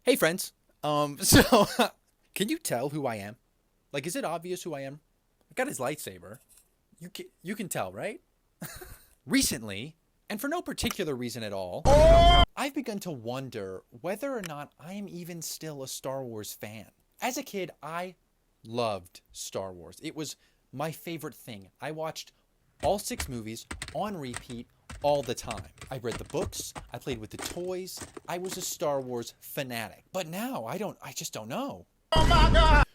Hey friends. So can you tell who I am? Like, is it obvious who I am? I got his lightsaber. You can tell, right? Recently, and for no particular reason at all, I've begun to wonder whether or not I am even still a Star Wars fan. As a kid, I loved Star Wars. It was my favorite thing. I watched all 6 movies on repeat all the time. I read the books, I played with the toys. I was a Star Wars fanatic. But now I just don't know.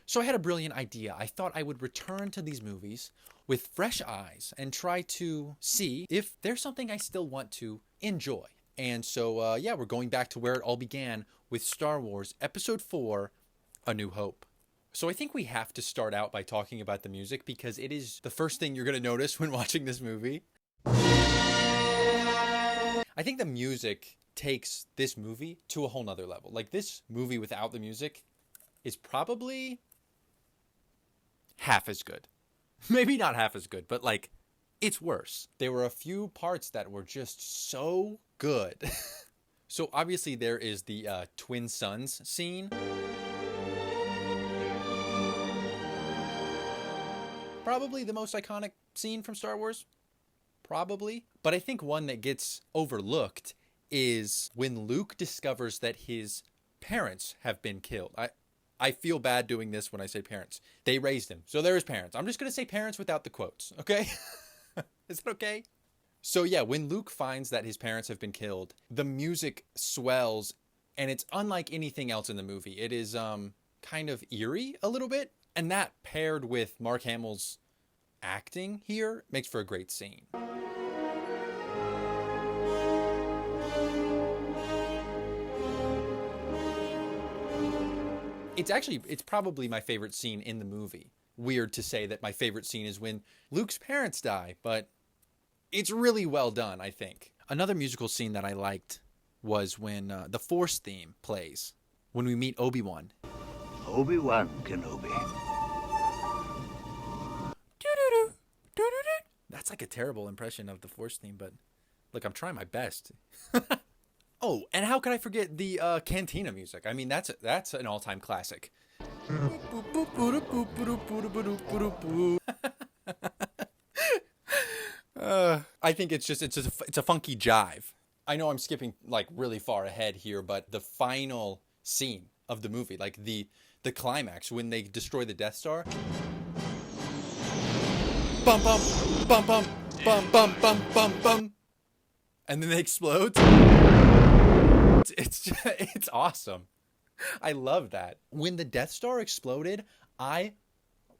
So I had a brilliant idea. I thought I would return to these movies with fresh eyes and try to see if there's something I still want to enjoy. And so, we're going back to where it all began with Star Wars Episode 4, A New Hope. So I think we have to start out by talking about the music because it is the first thing you're going to notice when watching this movie. I think the music takes this movie to a whole nother level. Like, this movie without the music is probably half as good. Maybe not half as good, but like, it's worse. There were a few parts that were just so good. So obviously there is the twin sons scene. Probably the most iconic scene from Star Wars. Probably. But I think one that gets overlooked is when Luke discovers that his parents have been killed. I feel bad doing this when I say parents. They raised him. So there is parents. I'm just going to say parents without the quotes, okay? Is it okay? So yeah, when Luke finds that his parents have been killed, the music swells and it's unlike anything else in the movie. It is kind of eerie a little bit. And that paired with Mark Hamill's acting here makes for a great scene. It's probably my favorite scene in the movie. Weird to say that my favorite scene is when Luke's parents die, but it's really well done, I think. Another musical scene that I liked was when the Force theme plays, when we meet Obi-Wan. Obi-Wan Kenobi. That's like a terrible impression of the Force theme, but look, I'm trying my best. Oh, and how could I forget the Cantina music? I mean, that's an all-time classic. I think it's a funky jive. I know I'm skipping like really far ahead here, but the final scene of the movie, like the climax when they destroy the Death Star. Bum bum bum bum bum bum bum bum bum, and then they explode. It's awesome. I love that. When the Death Star exploded, I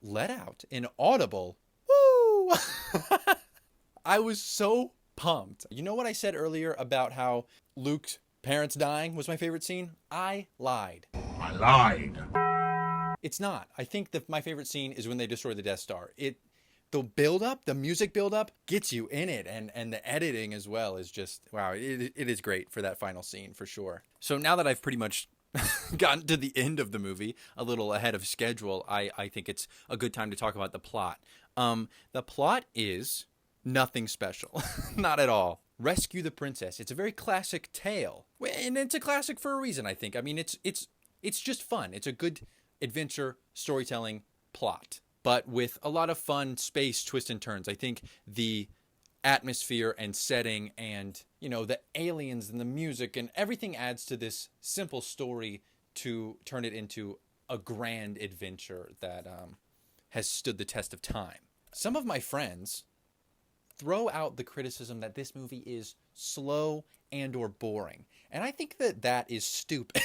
let out an audible woo. I was so pumped. You know what I said earlier about how Luke's parents dying was my favorite scene? I lied. I lied. It's not. I think that my favorite scene is when they destroy the Death Star. The build-up, the music build-up gets you in it, and the editing as well is just, wow, it is great for that final scene, for sure. So now that I've pretty much gotten to the end of the movie, a little ahead of schedule, I think it's a good time to talk about the plot. The plot is nothing special. Not at all. Rescue the princess. It's a very classic tale. And it's a classic for a reason, I think. I mean, it's just fun. It's a good adventure storytelling plot, but with a lot of fun space twists and turns. I think the atmosphere and setting and, the aliens and the music and everything adds to this simple story to turn it into a grand adventure that has stood the test of time. Some of my friends throw out the criticism that this movie is slow and or boring. And I think that is stupid.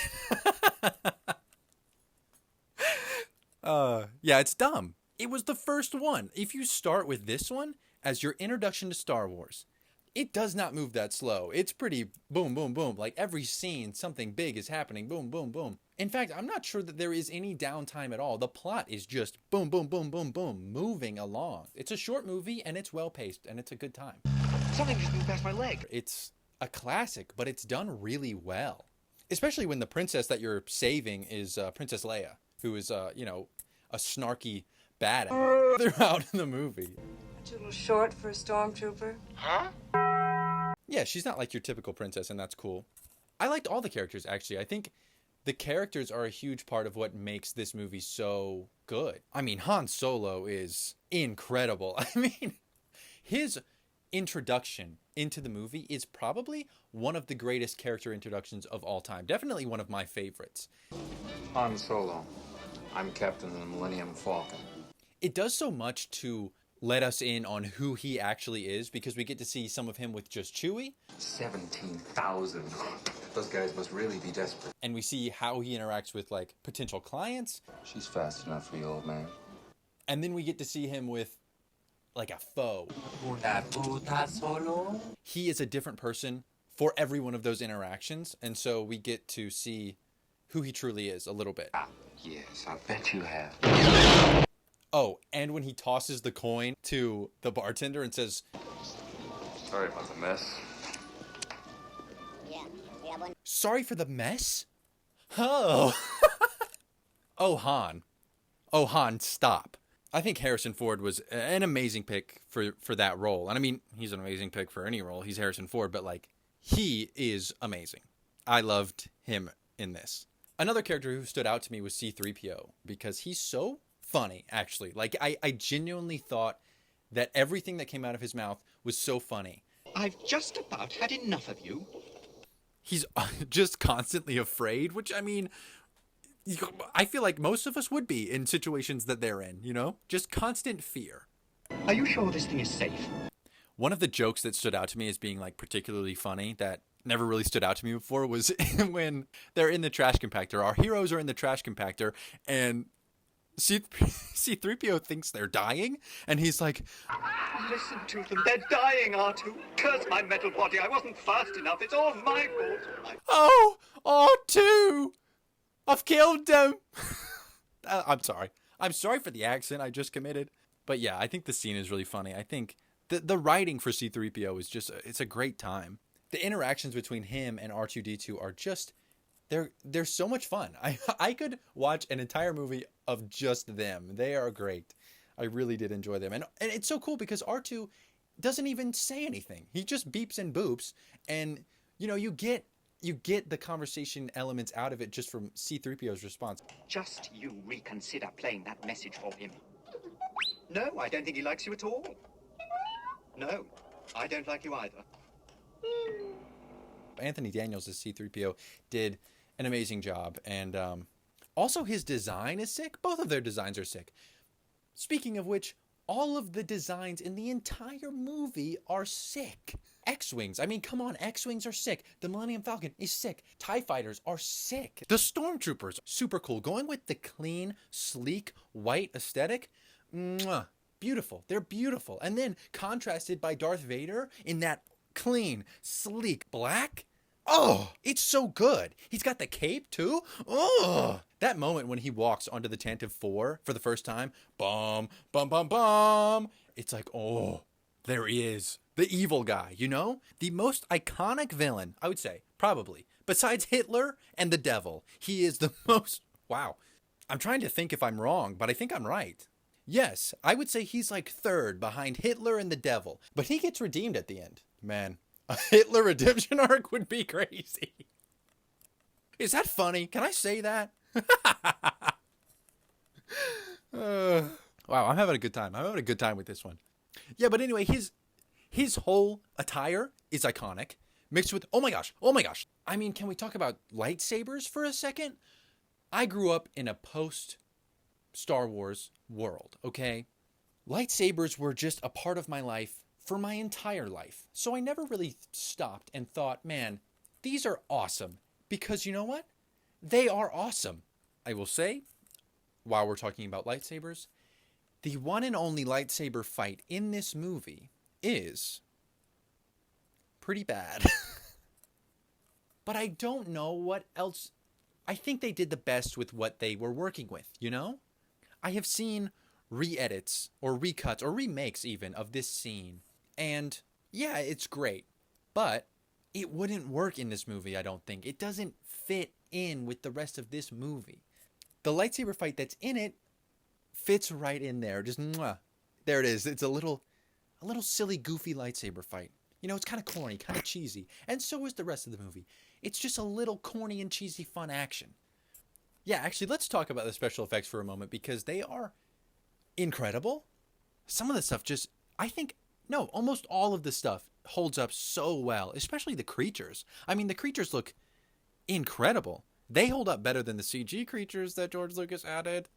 Yeah, it's dumb. It was the first one. If you start with this one as your introduction to Star Wars, it does not move that slow. It's pretty boom, boom, boom. Like every scene, something big is happening. Boom, boom, boom. In fact, I'm not sure that there is any downtime at all. The plot is just boom, boom, boom, boom, boom, moving along. It's a short movie and it's well paced and it's a good time. Something just moved past my leg. It's a classic, but it's done really well. Especially when the princess that you're saving is Princess Leia, who is, a snarky badass throughout the movie. A little short for a stormtrooper. Huh? Yeah, she's not like your typical princess, and that's cool. I liked all the characters, actually. I think The characters are a huge part of what makes this movie so good. I mean, Han Solo is incredible. I mean, his introduction into the movie is probably one of the greatest character introductions of all time. Definitely one of my favorites. Han Solo. I'm captain of the Millennium Falcon. It does so much to let us in on who he actually is, because we get to see some of him with just Chewie. 17,000. Those guys must really be desperate. And we see how he interacts with, like, potential clients. She's fast enough for you, old man. And then we get to see him with, like, a foe. He is a different person for every one of those interactions. And so we get to see who he truly is a little bit. Yes, I bet you have. Oh, and when he tosses the coin to the bartender and says, Sorry about the mess. sorry for the mess? Oh. Oh, Han. Oh, Han, stop. I think Harrison Ford was an amazing pick for that role. And I mean, he's an amazing pick for any role. He's Harrison Ford, but, like, he is amazing. I loved him in this. Another character who stood out to me was C-3PO, because he's so funny, actually. Like, I genuinely thought that everything that came out of his mouth was so funny. I've just about had enough of you. He's just constantly afraid, which, I mean, I feel like most of us would be in situations that they're in, you know? Just constant fear. Are you sure this thing is safe? One of the jokes that stood out to me as being, like, particularly funny that never really stood out to me before was when they're in the trash compactor. Our heroes are in the trash compactor, and C-3PO thinks they're dying, and he's like, Listen to them. They're dying, R2. Curse my metal body. I wasn't fast enough. It's all my fault. oh, R2, I've killed them. I'm sorry. I'm sorry for the accent I just committed. But yeah, I think the scene is really funny. I think the writing for C-3PO is just, it's a great time. The interactions between him and R2-D2 are just, they're so much fun. I could watch an entire movie of just them. They are great. I really did enjoy them. And it's so cool because R2 doesn't even say anything. He just beeps and boops. And, you know, you get the conversation elements out of it just from C-3PO's response. Just you reconsider playing that message for him. No, I don't think he likes you at all. No, I don't like you either. Anthony Daniels as C-3PO did an amazing job. And also his design is sick. Both of their designs are sick. Speaking of which, all of the designs in the entire movie are sick. X-Wings, I mean, come on, X-Wings are sick. The Millennium Falcon is sick. TIE Fighters are sick. The Stormtroopers, super cool. Going with the clean, sleek, white aesthetic, mwah, beautiful. They're beautiful. And then contrasted by Darth Vader in that clean, sleek black. Oh, it's so good. He's got the cape too. Oh, that moment when he walks onto the Tantive 4 for the first time, bum, bum, bum, bum. It's like, oh, there he is. The evil guy, you know? The most iconic villain, I would say, probably. Besides Hitler and the devil, he is the most, wow. I'm trying to think if I'm wrong, but I think I'm right. Yes, I would say he's like third behind Hitler and the devil, but he gets redeemed at the end. Man, a Hitler redemption arc would be crazy. Is that funny? Can I say that? Wow, I'm having a good time. I'm having a good time with this one. Yeah, but anyway, his whole attire is iconic, mixed with, oh my gosh. I mean, can we talk about lightsabers for a second? I grew up in a post-Star Wars world, okay? Lightsabers were just a part of my life for my entire life. So I never really stopped and thought, man, these are awesome. Because you know what? They are awesome. I will say, while we're talking about lightsabers, the one and only lightsaber fight in this movie is pretty bad. But I don't know what else. I think they did the best with what they were working with, you know? I have seen re-edits or recuts or remakes even of this scene. And yeah, it's great. But it wouldn't work in this movie, I don't think. It doesn't fit in with the rest of this movie. The lightsaber fight that's in it fits right in there. Just mwah. There it is. It's a little silly, goofy lightsaber fight. You know, it's kind of corny, kind of cheesy. And so is the rest of the movie. It's just a little corny and cheesy fun action. Yeah, actually, let's talk about the special effects for a moment because they are incredible. Some of the stuff just, I think, no, almost all of the stuff holds up so well, especially the creatures. I mean, the creatures look incredible. They hold up better than the CG creatures that George Lucas added.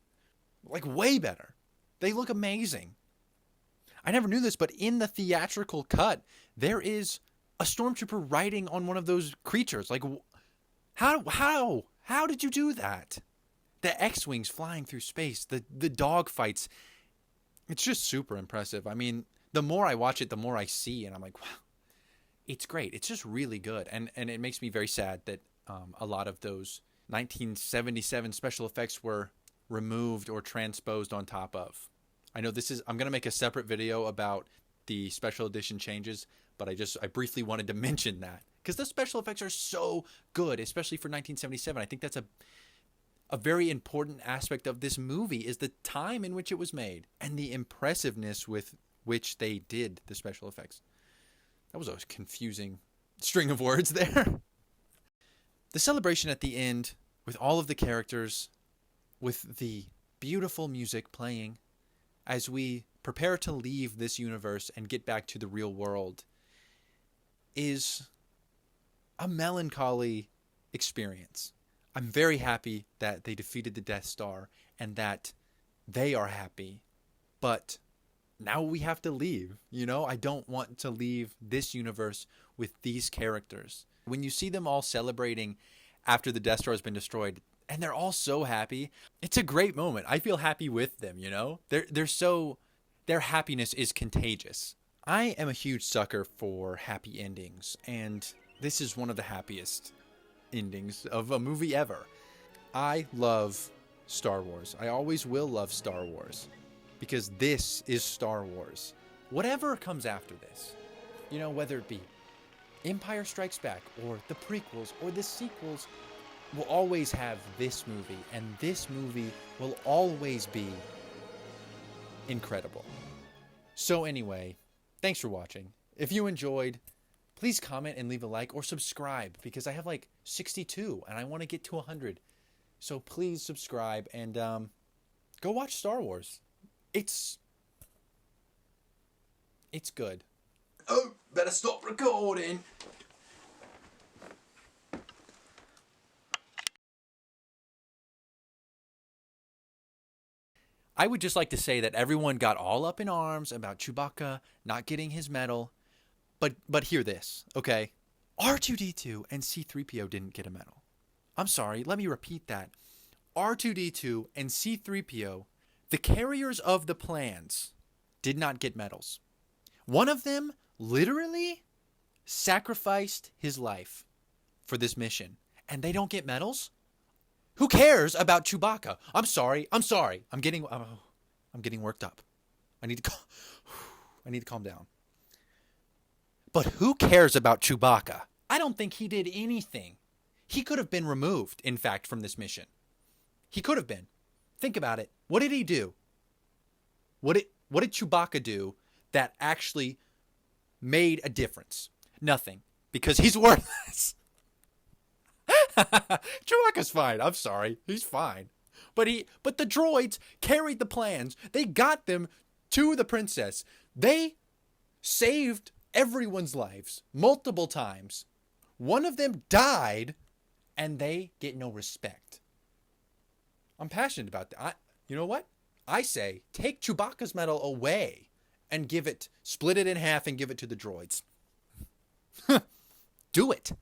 Like, way better. They look amazing. I never knew this, but in the theatrical cut, there is a stormtrooper riding on one of those creatures. Like, how did you do that? The X-Wings flying through space, the dog fights. It's just super impressive. I mean, the more I watch it, the more I see, and I'm like, wow, it's great. It's just really good. And it makes me very sad that a lot of those 1977 special effects were removed or transposed on top of. I know I'm going to make a separate video about the special edition changes, but I briefly wanted to mention that because the special effects are so good, especially for 1977. I think that's a very important aspect of this movie is the time in which it was made and the impressiveness with which they did the special effects. That was a confusing string of words there. The celebration at the end with all of the characters, with the beautiful music playing as we prepare to leave this universe and get back to the real world is a melancholy experience. I'm very happy that they defeated the Death Star and that they are happy, but now we have to leave. You know, I don't want to leave this universe with these characters. When you see them all celebrating after the Death Star has been destroyed, and they're all so happy, it's a great moment. I feel happy with them, you know? Their happiness is contagious. I am a huge sucker for happy endings, and this is one of the happiest endings of a movie ever. I love Star Wars. I always will love Star Wars because this is Star Wars. Whatever comes after this, you know, whether it be Empire Strikes Back or the prequels or the sequels, will always have this movie, and this movie will always be incredible. So anyway, thanks for watching. If you enjoyed, please comment and leave a like or subscribe because I have like 62 and I want to get to 100. So please subscribe and go watch Star Wars. It's good. Oh, better stop recording. I would just like to say that everyone got all up in arms about Chewbacca not getting his medal. But hear this, okay? R2-D2 and C-3PO didn't get a medal. I'm sorry, let me repeat that. R2-D2 and C-3PO, the carriers of the plans, did not get medals. One of them literally sacrificed his life for this mission, and they don't get medals? Who cares about Chewbacca? I'm sorry. I'm getting worked up. I need to calm down. But who cares about Chewbacca? I don't think he did anything. He could have been removed, in fact, from this mission. He could have been. Think about it. What did he do? What did Chewbacca do that actually made a difference? Nothing. Because he's worthless. Chewbacca's fine. I'm sorry. He's fine. But the droids carried the plans. They got them to the princess. They saved everyone's lives multiple times. One of them died, and they get no respect. I'm passionate about that. You know what? I say take Chewbacca's medal away and split it in half and give it to the droids. Do it.